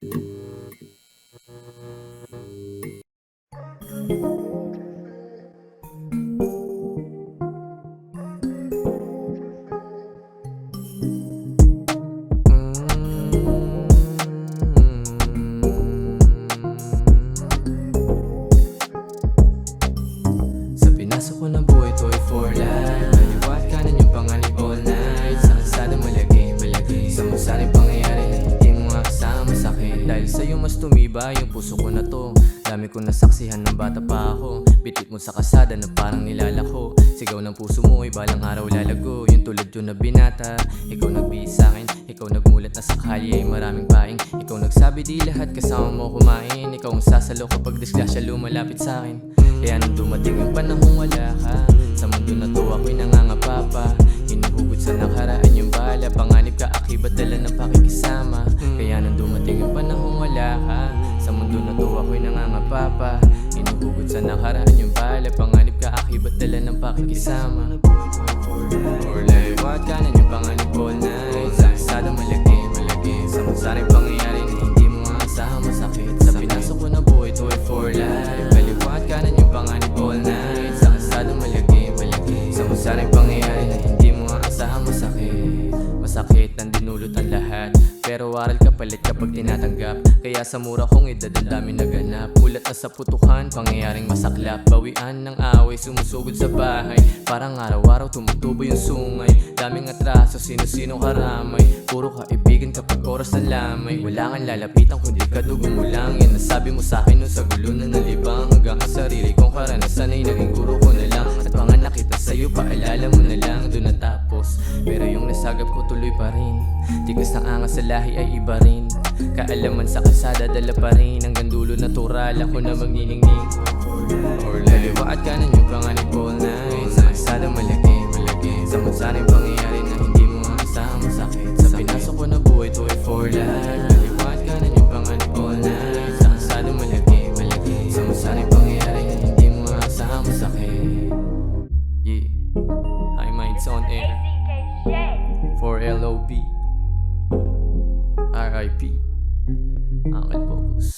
Sa pinasok ko ng buhay to ay for life. Kaliwat kanan yung panganib all night. Sa kalsada malagay sa masaring pangyayari na hindi mo nga kasama sakit. Dahil sa'yo mas tumiba yung puso ko na to. Dami kong nasaksihan ng bata pa ako. Bitit mo sa kasada na parang nilalako. Sigaw ng puso mo ay balang araw lalago. Yung tulad yun na binata. Ikaw nagbihis sa'kin, ikaw nagmulat na sa kalye ay maraming paing. Ikaw nagsabi di lahat kasama mo kumain. Ikaw ang sasalo kapag disgrasya lumalapit sa'kin. Kaya nung dumating yung panahong wala ka, sa mundo na to ako'y nangangapa pa. Hinuhugot sa nakaraan yung bala. Panganib ka akibat dala ng pakikisama. Kaya nung dumating yung panahong wala ka, sa mundo na to ako'y nangangapa pa. Hinuhugot sa nakaraan yung bala. Panganib ka akibat dala ng pakikisama. For life, what kanan yung panganib all night. Sa kasada malagay sa masaring pangyayari na hindi mo asahan masakit. Sa pinasok ko na buhay to ay for life. Kaliwat kanan yung panganib all night. Sa kasada malagay sa masaring pangyayari na hindi mo asahan masakit. Masakit ang dinulot ang lahat, pero aral ka palit kapag tinatanggap. Kaya sa mura kong edad ang dami naganap. Ulat na sa putukan, pangyayaring masaklap. Bawian ng away, sumusugod sa bahay. Parang araw-araw tumutubo yung sungay. Daming atraso, sino-sino karamay. Puro kaibigan kapag oras na lamay. Wala kang lalapitan kundi kadugo mo lang. Yan nasabi mo sa'kin nung sa gulo na nalibang. Hanggang ang sarili kong karanasan ay naging guro ko na lang. At mga nakita sa'yo, paalala mo na lang. Doon natapos, pero yung nasagap ko tuloy pa rin. Tigas ng angas sa lahi ay iba rin. Kaalaman sa kasada dala pa rin. Hanggang dulo natural ako na magniningning. Or laliwa at kanan yung panganib all night. Sa kasada malagay sa masaring pangyayari na hindi mo asahan masakit. Sa pinasok ko na buhay to ay for life. Laliwa at kanan yung panganib all night. Sa kasada malagay sa masaring pangyayari na hindi mo asahan masakit. Yeah, High Minds on air. For LOB, RIP, Uncle Focus.